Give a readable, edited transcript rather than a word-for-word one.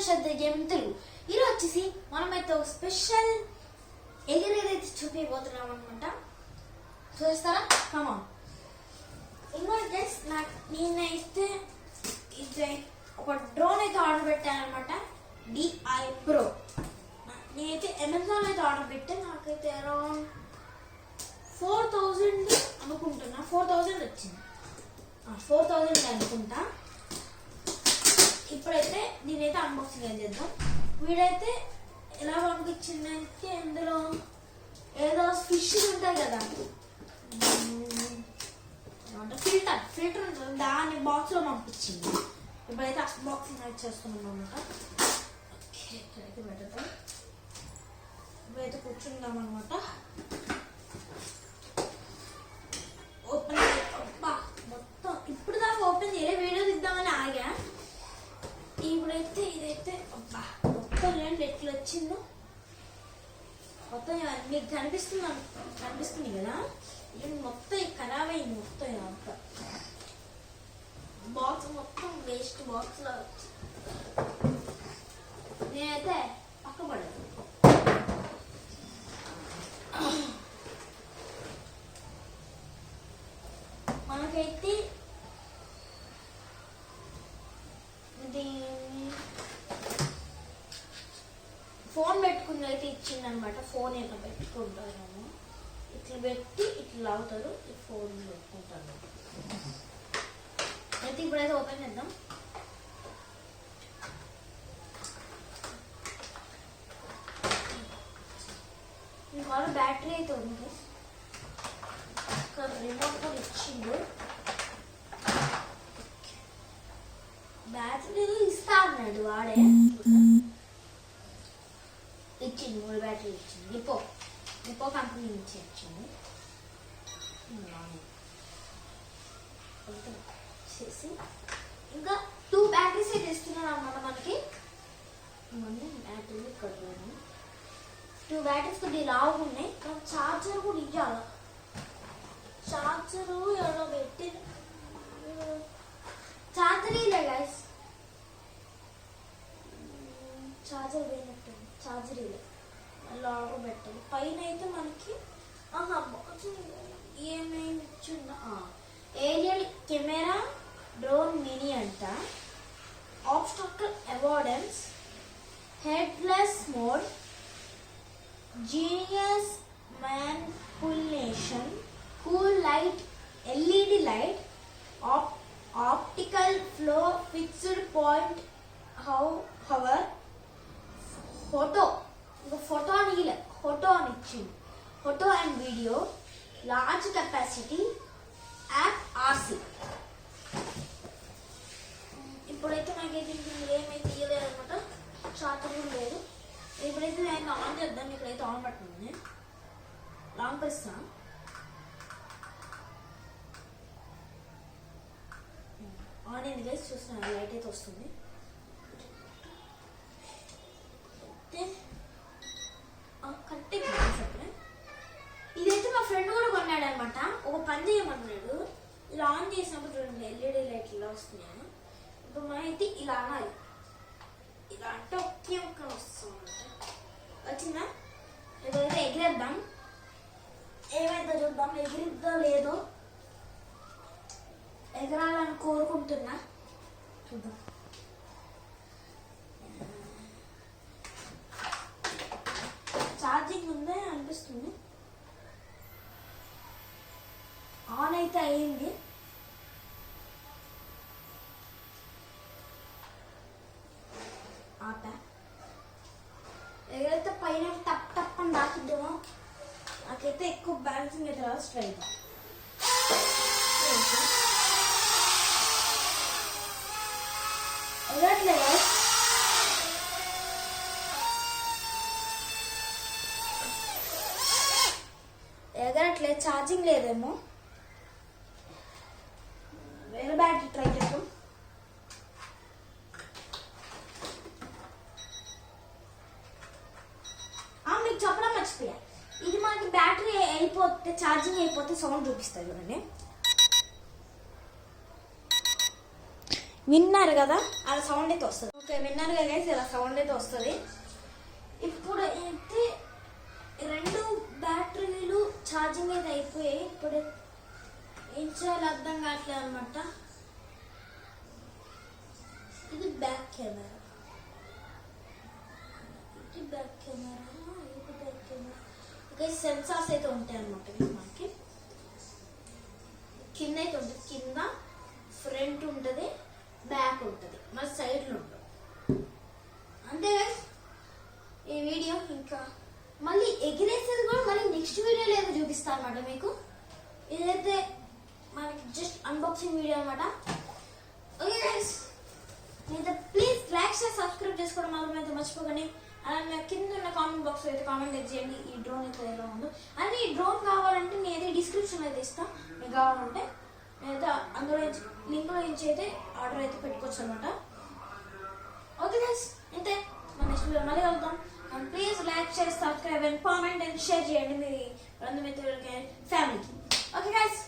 శ్రద్ధ gaming Telugu. ఈరోజు వచ్చేసి మనమైతే ఒక స్పెషల్ ఎగిరేదైతే చూపించబోతున్నాం అనమాట. చూస్తారా? కమాన్. ఇంకోటి గైస్, నేనైతే ఇది ఒక డ్రోన్ అయితే ఆర్డర్ పెట్టాను అనమాట. DI Pro. నేనైతే అమెజాన్ అయితే ఆర్డర్ పెట్టాను. నాకైతే అరౌండ్ 4000 అనుకుంటున్నా. 4000 వచ్చింది. 4000 అనుకుంటా. ఇప్పుడైతే దీనైతే అన్బాక్సింగ్ చేద్దాం. వీడైతే ఎలా పంపించిందంటే ఇందులో ఏదో ఫిష్ ఉంటాయి కదా, ఫిల్టర్ ఉంటుంది, దాన్ని బాక్స్లో పంపించింది. ఇప్పుడైతే అన్బాక్సింగ్ అయితే చేస్తున్నాం అనమాట. ఓకే, ఇక్కడైతే పెడతాం. ఇప్పుడైతే కూర్చుందాం అనమాట. ఓపెన్ మొత్తం ఇప్పుడు దాకా ఓపెన్ చేయలే, వీడియో తీద్దామని ఆగా. ఇప్పుడైతే ఇదైతే మొత్తం ఏంటి ఎట్లా వచ్చిందో మొత్తం మీకు కనిపిస్తుంది కదా, ఇది మొత్తం ఖరాబ్ అయింది. మొత్తం ఇదంతా బాక్స్ మొత్తం వేస్ట్ బాక్స్ లా వచ్చింది. నేనైతే పక్కపడదు. మనకైతే ఫోన్ పెట్టుకుని అయితే ఇచ్చింది అనమాట. ఫోన్ ఇట్లా పెట్టుకుంటాను, ఇట్లా పెట్టి ఇట్లా లాగుతారు, ఈ ఫోన్ పెట్టుకుంటాను. అయితే ఇప్పుడైతే ఓపెన్ చేద్దాం. ఇంకా బ్యాటరీ అయితే ఉంది, రిమోట్ కూడా ఇచ్చిండు. బ్యాటరీ ఇస్తా అన్నాడు వాడే, ఇచ్చింది. 3 బ్యాటరీ ఇచ్చింది. నిపో కంపెనీ నుంచి ఇచ్చింది. చేసి ఇంకా 2 బ్యాటరీస్ అయితే ఇస్తున్నాను అన్నమాట మనకి. బ్యాటరీ ఇక్కడ 2 బ్యాటరీస్ కొద్దిగా లావుగా ఉన్నాయి, కానీ ఛార్జర్ కూడా ఇవ్వాలి. ఛార్జరు ఎవరో పెట్టి ఛార్జర్ ఇలా గైస్, ఛార్జర్ పోయినట్టు. ఛార్జర్ ఇలా లాగా పెట్టాలి. పైన అయితే మనకి ఏమేమి ఇచ్చిందా, ఏరియల్ కెమెరా, డ్రోన్ మినీ అంట, obstacle avoidance, headless mode, genius manipulation, cool light, LED light, optical flow, fixed point hover, photo అని ఇచ్చింది. Photo and video, large capacity, app RC. ఇప్పుడైతే నాకైతే ఏమైతే ఇవ్వలేదు అనమాట. చార్జర్ కూడా లేదు. ఇప్పుడైతే నేను ఆన్ చేద్దాం. ఇక్కడైతే ఆన్ పడుతుంది, లాంగ్ ప్రెస్తా. ఆన్ అయింది గైస్, చూస్తున్నాను లైట్ అయితే వస్తుంది. ఇదైతే మా ఫ్రెండ్ కూడా కొన్నాడు అనమాట. ఒక పని చేయమన్నాడు. ఇలా ఆన్ చేసినప్పుడు చూడండి LED లైట్ ఇలా వస్తున్నాయి. ఇప్పుడు మనం అయితే ఇలా అనాలి. ఇలా అంటే ఒకే ఒక్క వస్తుంది అనమాట. వచ్చిందా? ఇదైతే ఎగిరేద్దాం. ఏమైతే చూద్దాం, ఎగిరిద్దా లేదో. ఎగరాలని కోరుకుంటున్నా, చూద్దాం. ఛార్జింగ్ ఉందే అనిపిస్తుంది. ఆన్ అయితే అయ్యింది. ఆపా. ఏదైతే పైన టప్ అని దాకిద్దామో. నాకైతే ఎక్కువ బ్యాలెన్సింగ్ అయితే రాదు. స్ట్రైట్ ఎగట్లేదు. ఎగరట్లేదు, ఛార్జింగ్ లేదేమో. వేరే బ్యాటరీ ట్రై చేద్దాం. మీకు చెప్పడం మర్చిపోయా, ఇది మనకి బ్యాటరీ అయిపోతే, ఛార్జింగ్ అయిపోతే సౌండ్ చూపిస్తుంది చూడండి. విన్నారు కదా అలా సౌండ్ అయితే వస్తుంది. ఓకే విన్నారు కదా గైస్, ఇలా సౌండ్ అయితే వస్తుంది. ఇప్పుడు అయితే 2 బ్యాటరీలు ఛార్జింగ్ అయితే అయిపోయాయి. ఇప్పుడు ఏం చేయాలో అర్థం కావట్లేదు అనమాట. ఇది బ్యాక్ కెమెరా, ఇది బ్యాక్ కెమెరా, ఇది బ్యాక్ కెమెరా. ఓకే సెన్సార్స్ అయితే ఉంటాయి అనమాట మనకి. కింద అయితే ఉంటుంది, కింద ఫ్రంట్ ఉంటుంది, బ్యాక్ ఉంటుంది, మన సైడ్లో ఉంటుంది. అంతే గైస్ ఈ వీడియో. ఇంకా మళ్ళీ ఎగిరేసేది కూడా మళ్ళీ నెక్స్ట్ వీడియోలో ఏదో చూపిస్తాను అనమాట మీకు. ఇదైతే మనకి జస్ట్ అన్బాక్సింగ్ వీడియో అనమాట. ఓకే గైస్, అయితే ప్లీజ్ లైక్ షేర్ సబ్స్క్రైబ్ చేసుకోవడం మాత్రం అయితే మర్చిపోకండి. అలాగే కింద ఉన్న కామెంట్ బాక్స్ అయితే కామెంట్ అయితే చేయండి ఈ డ్రోన్ అయితే ఎలా ఉందో. అండ్ ఈ డ్రోన్ కావాలంటే నేనైతే డిస్క్రిప్షన్ అయితే ఇస్తాను, మీకు కావాలంటే నేనైతే అందులో లింక్లో నుంచి అయితే ఆర్డర్ అయితే పెట్టుకోవచ్చు అనమాట. ఓకే గైస్, అయితే మన నెక్స్ట్ వీడియో మళ్ళీ కలుద్దాం. And please like share subscribe and comment and share చేయండి మీ బంధుమిత్రులకి ఫ్యామిలీకి. Okay guys.